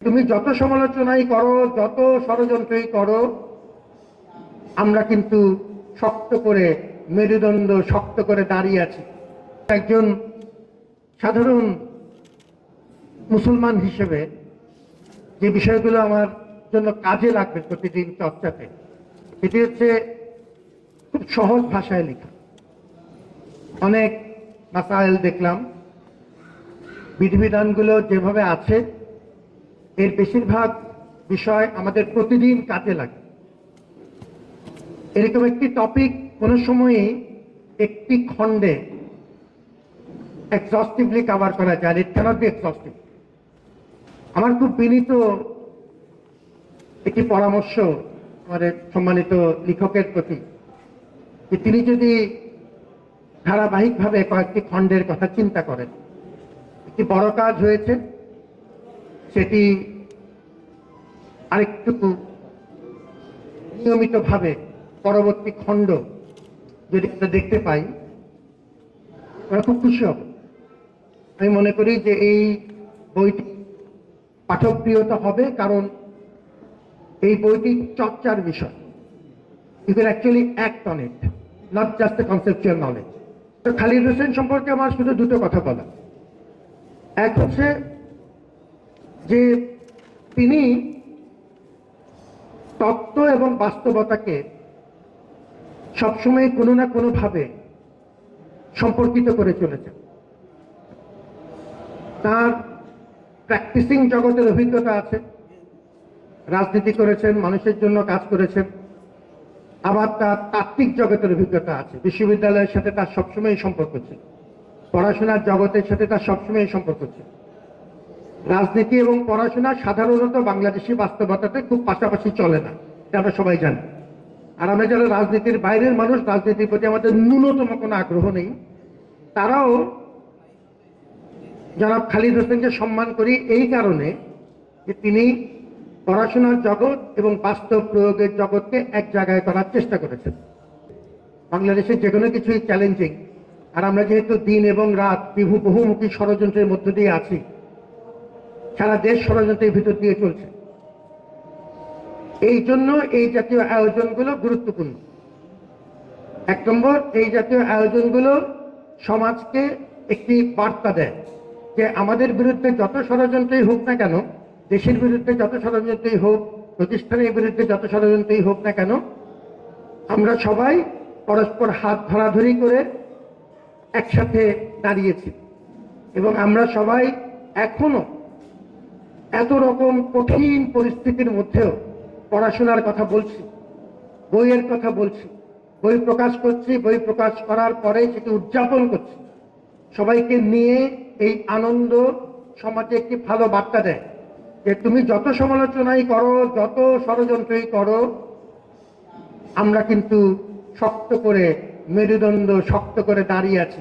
তুমি যত সমালোচনাই করো, যত ষড়যন্ত্রই করো, আমরা কিন্তু শক্ত করে মেরুদণ্ড শক্ত করে দাঁড়িয়ে আছি। একজন সাধারণ মুসলমান হিসেবে যে বিষয়গুলো আমার জন্য কাজে লাগবে প্রতিদিন চর্চাতে, এটি হচ্ছে খুব সহজ ভাষায় লেখা। অনেক মাসাইল দেখলাম, বিধিবিধানগুলো যেভাবে আছে এর বেশিরভাগ বিষয় আমাদের প্রতিদিন কাজে লাগে। এরকম একটি টপিক কোনো সময়ই একটি খণ্ডে এক্সস্টিভলি কভার করা যায়, ইট ক্যানট বি এক্সস্টিভ। আমার খুব বিনীত একটি পরামর্শ আমাদের সম্মানিত লেখকের প্রতি, যে তিনি যদি ধারাবাহিকভাবে কয়েকটি খণ্ডের কথা চিন্তা করেন। একটি বড় কাজ হয়েছে, সেটি আরেকটু নিয়মিতভাবে পরবর্তী খণ্ড যদি আমরা দেখতে পাই, আমরা খুব খুশি হব। আমি মনে করি যে এই বইটি পাঠকপ্রিয়তা হবে, কারণ এই বইটি চর্চার বিষয়। You can actually act on it, not just a conceptual knowledge. তো খালিদ হোসেন সম্পর্কে আমার শুধু দুটো কথা বলা। এক হচ্ছে যে তিনি তত্ত্ব এবং বাস্তবতাকে সবসময় কোনো না কোনোভাবে সম্পর্কিত করে চলেছেন। তার প্র্যাকটিসিং জগতের অভিজ্ঞতা আছে, রাজনীতি করেছেন, মানুষের জন্য কাজ করেছেন। আবার তার তাত্ত্বিক জগতের অভিজ্ঞতা আছে, বিশ্ববিদ্যালয়ের সাথে তার সবসময় সম্পর্ক ছিল, পড়াশোনার জগতের সাথে তার সবসময় সম্পর্ক ছিল। রাজনীতি এবং পড়াশোনা সাধারণত বাংলাদেশি বাস্তবতাতে খুব পাশাপাশি চলে না, এটা আমরা সবাই জানি। আর আমরা যারা রাজনীতির বাইরের মানুষ, রাজনীতির প্রতি আমাদের ন্যূনতম কোনো আগ্রহ নেই, তারাও জনাব খালিদ হোসেনকে সম্মান করি এই কারণে যে তিনি পড়াশোনার জগৎ এবং বাস্তব প্রয়োগের জগৎকে এক জায়গায় করার চেষ্টা করেছেন। বাংলাদেশের যে কোনো কিছুই চ্যালেঞ্জিং, আর আমরা যেহেতু দিন এবং রাত বহুমুখী ষড়যন্ত্রের মধ্য দিয়ে আছি, সারা দেশ ষড়যন্ত্রের ভিতর দিয়ে চলছে। এই জন্য এই জাতীয় আয়োজনগুলো গুরুত্বপূর্ণ। এক নম্বর, এই জাতীয় আয়োজনগুলো সমাজকে একটি বার্তা দেয় যে আমাদের বিরুদ্ধে যত ষড়যন্ত্রই হোক না কেন, দেশের বিরুদ্ধে যত ষড়যন্ত্রই হোক, প্রতিষ্ঠানের বিরুদ্ধে যত ষড়যন্ত্রই হোক না কেন, আমরা সবাই পরস্পর হাত ধরাধরি করে একসাথে দাঁড়িয়েছি। এবং আমরা সবাই এখনো এত রকম কঠিন পরিস্থিতির মধ্যেও পড়াশোনার কথা বলছি, বইয়ের কথা বলছি, বই প্রকাশ করছি, বই প্রকাশ করার পরে সেটি উদযাপন করছি। সবাইকে নিয়ে এই আনন্দ সমাজে একটি ভালো বার্তা দেয় যে তুমি যত সমালোচনাই করো, যত ষড়যন্ত্রই করো, আমরা কিন্তু শক্ত করে মেরুদণ্ড শক্ত করে দাঁড়িয়ে আছি।